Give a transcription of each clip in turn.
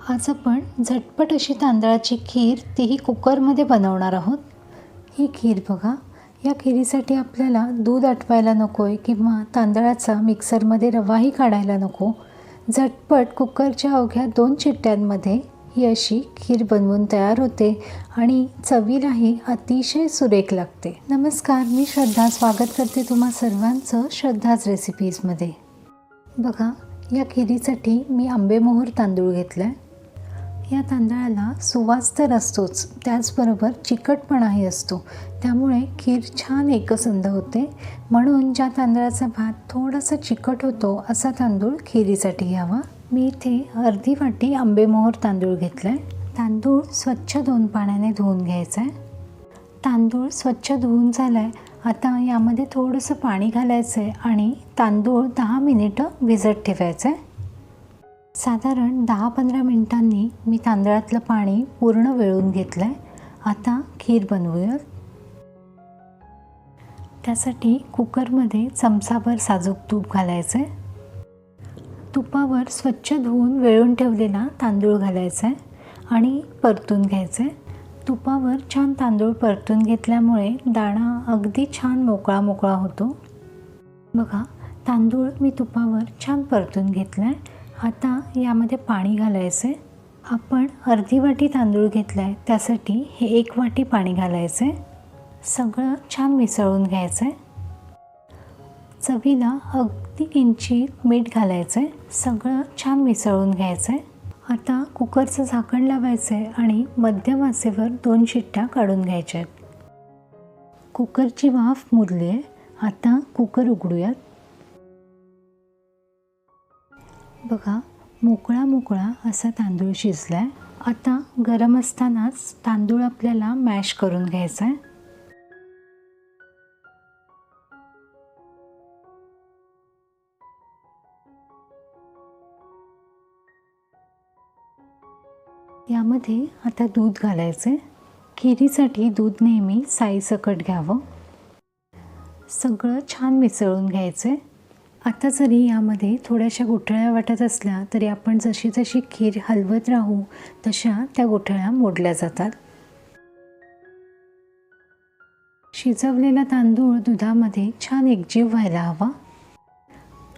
आज आपण झटपट अशी तांदळाची खीर तीही कुकरमध्ये बनवणार आहोत। ही खीर बघा, या खीरीसाठी आपल्याला दूध आटवायला नको आहे किंवा तांदळाचा मिक्सरमध्ये रवाही काढायला नको। झटपट कुकरच्या अवघ्या 2 शिट्ट्यांमध्ये ही अशी खीर बनवून तयार होते आणि चवीलाही अतिशय सुरेख लागते। नमस्कार, मी श्रद्धा स्वागत करते तुम्हा सर्वांचं श्रद्धाज रेसिपीजमध्ये। बघा, या खीरीसाठी मी आंबेमोहोर तांदूळ घेतलाय। या तांदळाला सुवास तर असतोच, त्याचबरोबर चिकटपणाही असतो, त्यामुळे खीर छान एकसंध होते। म्हणून ज्या तांदळाचा भात थोडासा चिकट होतो असा तांदूळ खीरीसाठी घ्यावा। मी इथे अर्धी वाटी आंबेमोहोर तांदूळ घेतलाय। तांदूळ स्वच्छ 2 पाण्याने धुवून घ्यायचा आहे। तांदूळ स्वच्छ धुवून झालाय, आता यामध्ये थोडंसं पाणी घालायचं आहे आणि तांदूळ 10 मिनिटं भिजत ठेवायचं आहे। साधारण 10-15 मिनिटांनी मी तांदळातलं पाणी पूर्ण वेळून घेतलं आहे। आता खीर बनवूया। त्यासाठी कुकरमध्ये चमचाभर साजूक तूप घालायचं आहे। तुपावर स्वच्छ धुवून वेळून ठेवलेला तांदूळ घालायचा आहे आणि परतून घ्यायचं आहे। तुपावर छान तांदूळ परतून घेतल्यामुळे दाणा अगदी छान मोकळा मोकळा होतो। बघा, तांदूळ मी तुपावर छान परतून घेतला आहे। आता यामध्ये पाणी घालायचं आहे। आपण अर्धी वाटी तांदूळ घेतला आहे, त्यासाठी हे 1 वाटी पाणी घालायचं आहे। सगळं छान मिसळून घ्यायचं आहे। चवीला अगदी किंचित मीठ घालायचं आहे। सगळं छान मिसळून घ्यायचं आहे। आता कुकरचं झाकण लावायचं आहे आणि मध्यम आचेवर 2 शिट्ट्या काढून घ्यायच्या आहेत। कुकरची वाफ मुरली आहे। आता कुकर उघडूयात। बघा, मोकळा मोकळा असा तांदूळ शिजलाय। आता गरम असतानाच तांदूळ आपल्याला मॅश करून घ्यायचा आहे। यामध्ये आता दूध घालायचे। खीरीसाठी दूध नेहमी साईसकट घ्यावं। सगळं छान मिसळून घ्यायचं आहे। आता जरी यामध्ये थोड्याशा गुठळ्या वाटत असल्या तरी आपण जशी जशी खीर हलवत राहू तशा त्या गुठळ्या मोडल्या जातात। शिजवलेला तांदूळ दुधामध्ये छान एकजीव व्हायला हवा।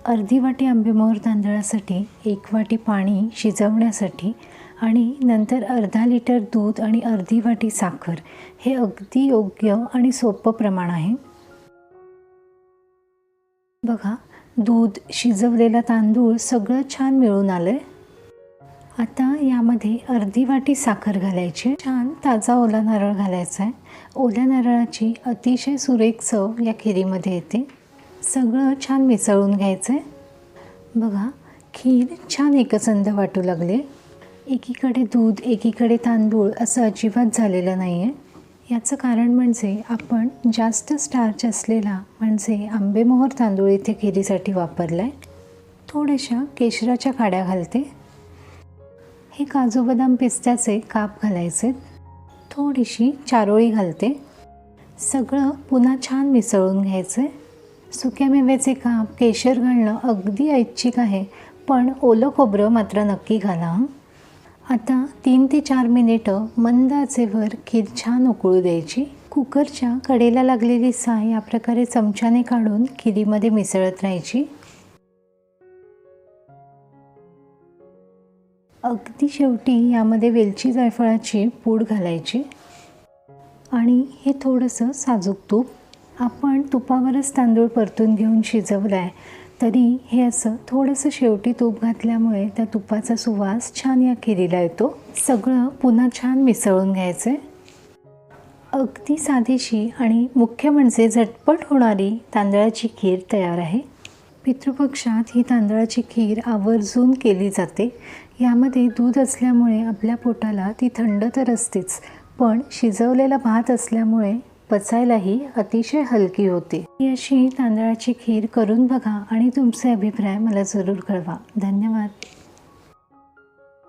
अर्धी वाटी आंबेमोहोर तांदळासाठी 1 वाटी पाणी शिजवण्यासाठी आणि नंतर अर्धा लिटर दूध आणि अर्धी वाटी साखर, हे अगदी योग्य आणि सोपं प्रमाण आहे। बघा, दूध, शिजवलेला तांदूळ सगळं छान मिळून आलंय। आता यामध्ये अर्धी वाटी साखर घालायची। छान ताजा ओला नारळ घालायचा आहे। ओल्या नारळाची अतिशय सुरेख चव या खीरीमध्ये येते। सगळं छान मिसळून घ्यायचं आहे। बघा, खीर छान एकसंध वाटू लागले। एकीकडे दूध, एकीकडे तांदूळ असं अजिबात झालेलं नाही आहे। याचं कारण म्हणजे आपण जास्त स्टार्च असलेला म्हणजे आंबेमोहोर तांदूळ इथे खीरीसाठी वापरला आहे। थोड्याशा केशराच्या काड्या घालते। हे काजू बदाम पिस्त्याचे काप घालायचे। थोडीशी चारोळी घालते। सगळं पुन्हा छान मिसळून घ्यायचं आहे। सुक्या मेव्याचे काप, केशर घालणं अगदी ऐच्छिक आहे, पण ओलं खोबरं मात्र नक्की घाला। आता 3 ते 4 मिनिटं मंद आचेवर खीर छान उकळू द्यायची। कुकरच्या कडेला लागलेली साय या प्रकारे चमच्याने काढून खिरीमध्ये मिसळत राहायची। अगदी शेवटी यामध्ये वेलची जायफळाची पूड घालायची आणि हे थोडंसं साजूक तूप। आपण तुपावरच तांदूळ परतून घेऊन शिजवला आहे, तरी हे असं थोडंसं शेवटी तूप घातल्यामुळे त्या तुपाचा सुवास छान या खीरीला येतो। सगळं पुन्हा छान मिसळून घ्यायचं। अगदी साधीशी आणि मुख्य म्हणजे झटपट होणारी तांदळाची खीर तयार आहे। पितृपक्षात ही तांदळाची खीर आवर्जून केली जाते। यामध्ये दूध असल्यामुळे आपल्या पोटाला ती थंड तर असतेच, पण शिजवलेला भात असल्यामुळे पचायलाही अतिशय हलकी होते। ही अशी तांदळाची खीर करून बघा आणि तुमचे अभिप्राय मला जरूर कळवा। धन्यवाद।